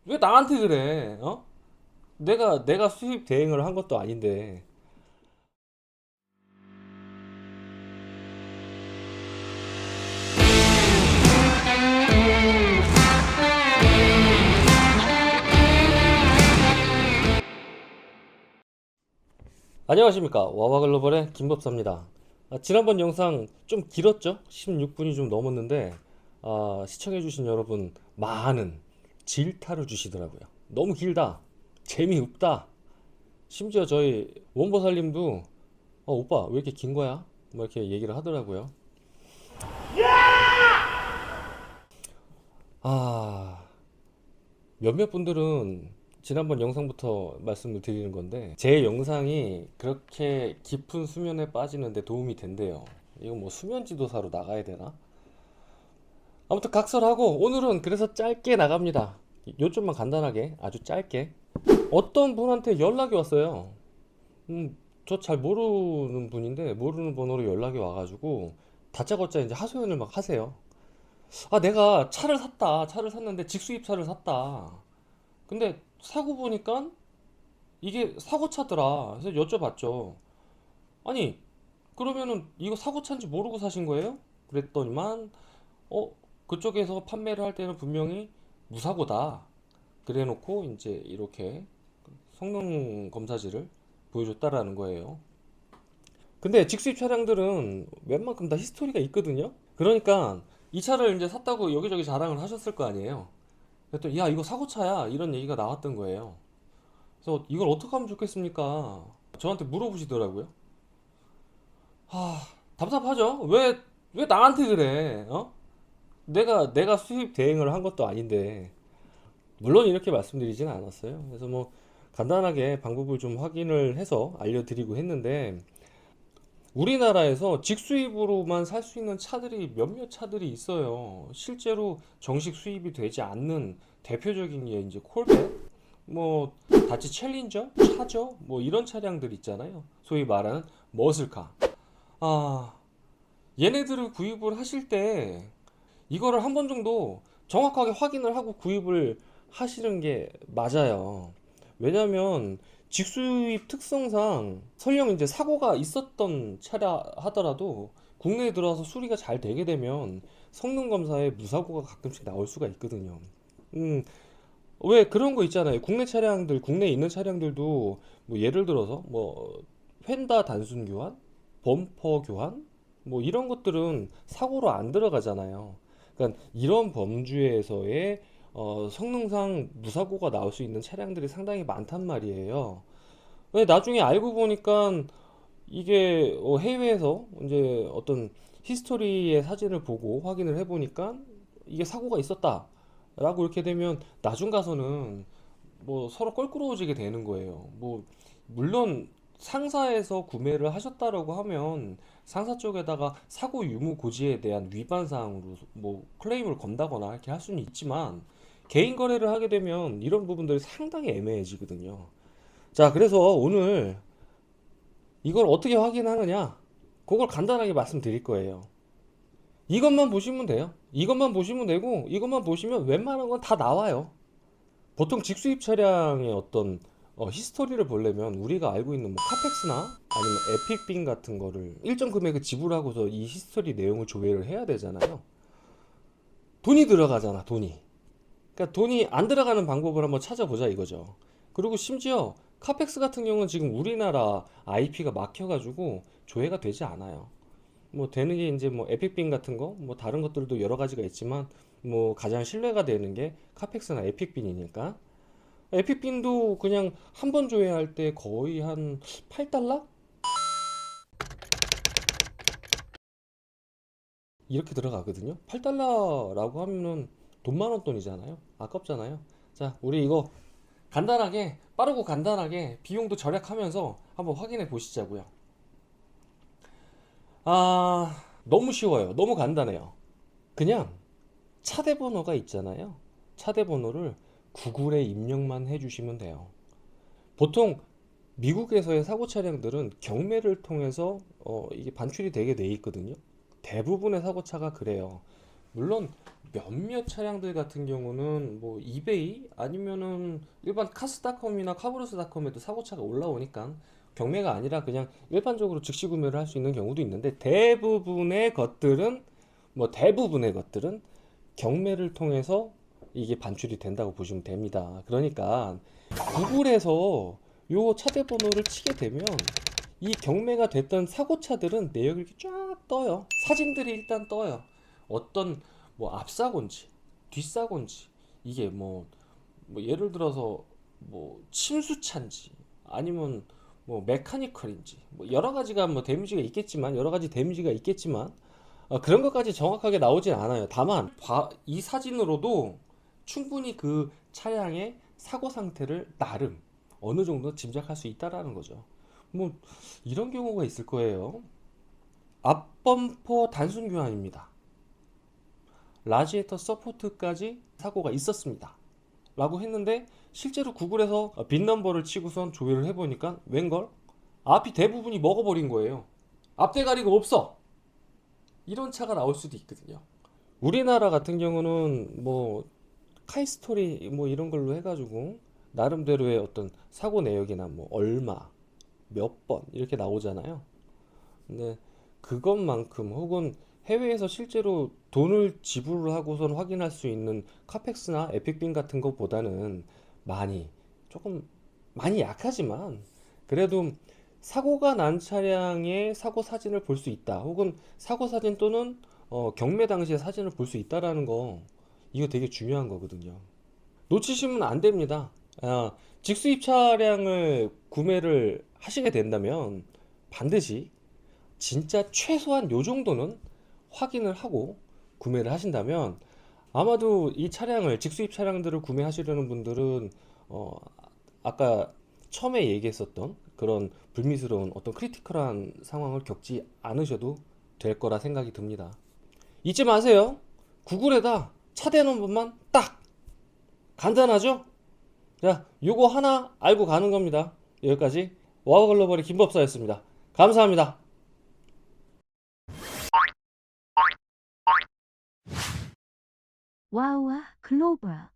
왜 나한테 그래? 어? 내가 수입 대행을 한 것도 아닌데. 안녕하십니까? 와와글로벌의 김법사입니다. 지난번 영상 좀 길었죠? 16분이 좀 넘었는데 시청해주신 여러분 많은 질타를 주시더라고요. 너무 길다. 재미없다. 심지어 저희 원보살님도 오빠 왜 이렇게 긴 거야? 뭐 이렇게 얘기를 하더라고요. 아, 몇몇 분들은 지난번 영상부터 말씀을 드리는 건데 제 영상이 그렇게 깊은 수면에 빠지는데 도움이 된대요. 이거 뭐 수면 지도사로 나가야 되나? 아무튼 각설하고 오늘은 그래서 짧게 나갑니다. 요점만 간단하게 아주 짧게. 어떤 분한테 연락이 왔어요. 저 잘 모르는 분인데 모르는 번호로 연락이 와가지고 다짜고짜 이제 하소연을 막 하세요. 내가 차를 샀는데 직수입차를 샀다. 근데 사고 보니까 이게 사고차더라. 그래서 여쭤봤죠. 아니, 그러면은 이거 사고차인지 모르고 사신 거예요? 그랬더니만, 어, 그쪽에서 판매를 할 때는 분명히 무사고다. 그래 놓고 이제 이렇게 성능 검사지를 보여줬다라는 거예요. 근데 직수입 차량들은 웬만큼 다 히스토리가 있거든요? 그러니까 이 차를 이제 샀다고 여기저기 자랑을 하셨을 거 아니에요? 그랬더니, 야, 이거 사고차야. 이런 얘기가 나왔던 거예요. 그래서 이걸 어떻게 하면 좋겠습니까? 저한테 물어보시더라고요. 답답하죠? 왜 나한테 그래? 어? 내가 수입 대행을 한 것도 아닌데. 물론 이렇게 말씀드리지는 않았어요. 그래서 뭐 간단하게 방법을 좀 확인을 해서 알려드리고 했는데 우리나라에서 직수입으로만 살 수 있는 차들이 몇몇 차들이 있어요. 실제로 정식 수입이 되지 않는 대표적인 게 이제 콜벳, 뭐 다치 챌린저, 차저, 뭐 이런 차량들 있잖아요. 소위 말하는 머슬카. 아, 얘네들을 구입을 하실 때 이거를 한 번 정도 정확하게 확인을 하고 구입을 하시는 게 맞아요. 왜냐면 직수입 특성상 설령 이제 사고가 있었던 차라 하더라도 국내에 들어와서 수리가 잘 되게 되면 성능 검사에 무사고가 가끔씩 나올 수가 있거든요. 음, 왜 그런 거 있잖아요. 국내 차량들, 국내에 있는 차량들도 뭐 예를 들어서 뭐 휀다 단순 교환, 범퍼 교환, 뭐 이런 것들은 사고로 안 들어가잖아요. 그러니까 이런 범주에서의 성능상 무사고가 나올 수 있는 차량들이 상당히 많단 말이에요. 근데 나중에 알고 보니까 이게 해외에서 이제 어떤 히스토리의 사진을 보고 확인을 해보니까 이게 사고가 있었다라고 이렇게 되면 나중 가서는 뭐 서로 껄끄러워지게 되는 거예요. 뭐 물론 상사에서 구매를 하셨다라고 하면 상사 쪽에다가 사고 유무 고지에 대한 위반 사항으로 뭐 클레임을 건다거나 이렇게 할 수는 있지만 개인 거래를 하게 되면 이런 부분들이 상당히 애매해지거든요. 자, 그래서 오늘 이걸 어떻게 확인하느냐? 그걸 간단하게 말씀드릴 거예요. 이것만 보시면 돼요. 이것만 보시면 되고, 이것만 보시면 웬만한 건 다 나와요. 보통 직수입 차량의 어떤 히스토리를 보려면 우리가 알고 있는 뭐 카펙스나 아니면 에픽빈 같은 거를 일정 금액을 지불하고서 이 히스토리 내용을 조회를 해야 되잖아요. 돈이 들어가잖아, 돈이. 그러니까 돈이 안 들어가는 방법을 한번 찾아보자 이거죠. 그리고 심지어 카펙스 같은 경우는 지금 우리나라 IP가 막혀가지고 조회가 되지 않아요. 뭐 되는 게 이제 뭐 에픽빈 같은 거, 뭐 다른 것들도 여러 가지가 있지만 뭐 가장 신뢰가 되는 게 카펙스나 에픽빈이니까. 에픽빈도 그냥 한 번 조회할 때 거의 한 8달러? 이렇게 들어가거든요. 8달러라고 하면은 돈 많은 돈이잖아요. 아깝잖아요. 자, 우리 이거 간단하게, 빠르고 간단하게 비용도 절약하면서 한번 확인해 보시자고요. 너무 쉬워요. 너무 간단해요. 그냥 차대 번호가 있잖아요. 차대 번호를 구글에 입력만 해주시면 돼요. 보통 미국에서의 사고 차량들은 경매를 통해서 이게 반출이 되게 돼 있거든요. 대부분의 사고차가 그래요. 물론 몇몇 차량들 같은 경우는 뭐 이베이 아니면은 일반 카스닷컴이나 카브로스닷컴에도 사고차가 올라오니까 경매가 아니라 그냥 일반적으로 즉시 구매를 할 수 있는 경우도 있는데, 대부분의 것들은 경매를 통해서 이게 반출이 된다고 보시면 됩니다. 그러니까 구글에서 요 차대 번호를 치게 되면 이 경매가 됐던 사고차들은 내역이 이렇게 쫙 떠요. 사진들이 일단 떠요. 어떤 뭐 앞사고인지 뒷사고인지, 이게 뭐 예를 들어서 뭐 침수차인지 아니면 뭐 메카니컬인지, 뭐 여러 가지가 뭐 데미지가 있겠지만, 여러 가지 데미지가 있겠지만 그런 것까지 정확하게 나오진 않아요. 다만 이 사진으로도 충분히 그 차량의 사고 상태를 나름 어느 정도 짐작할 수 있다라는 거죠. 뭐 이런 경우가 있을 거예요. 앞범퍼 단순 교환입니다. 라지에이터 서포트까지 사고가 있었습니다 라고 했는데, 실제로 구글에서 빈 넘버를 치고선 조회를 해보니까 웬걸? 앞이 대부분이 먹어버린 거예요. 앞대가리가 없어. 이런 차가 나올 수도 있거든요. 우리나라 같은 경우는 뭐 카이스토리 뭐 이런 걸로 해가지고 나름대로의 어떤 사고 내역이나 뭐 얼마 몇 번 이렇게 나오잖아요. 근데 그것만큼, 혹은 해외에서 실제로 돈을 지불을 하고선 확인할 수 있는 카펙스나 에픽빈 같은 것보다는 많이, 조금 많이 약하지만 그래도 사고가 난 차량의 사고 사진을 볼 수 있다, 혹은 사고 사진 또는 경매 당시의 사진을 볼 수 있다라는 거, 이거 되게 중요한 거거든요. 놓치시면 안 됩니다. 직수입 차량을 구매를 하시게 된다면 반드시 진짜 최소한 요 정도는 확인을 하고 구매를 하신다면, 아마도 이 차량을, 직수입 차량들을 구매하시려는 분들은 어, 아까 처음에 얘기했었던 그런 불미스러운 어떤 크리티컬한 상황을 겪지 않으셔도 될 거라 생각이 듭니다. 잊지 마세요. 구글에다 차대 넘버만 딱, 간단하죠? 자, 요거 하나 알고 가는 겁니다. 여기까지 와우 글로벌의 김법사였습니다. 감사합니다. 와우와 글로벌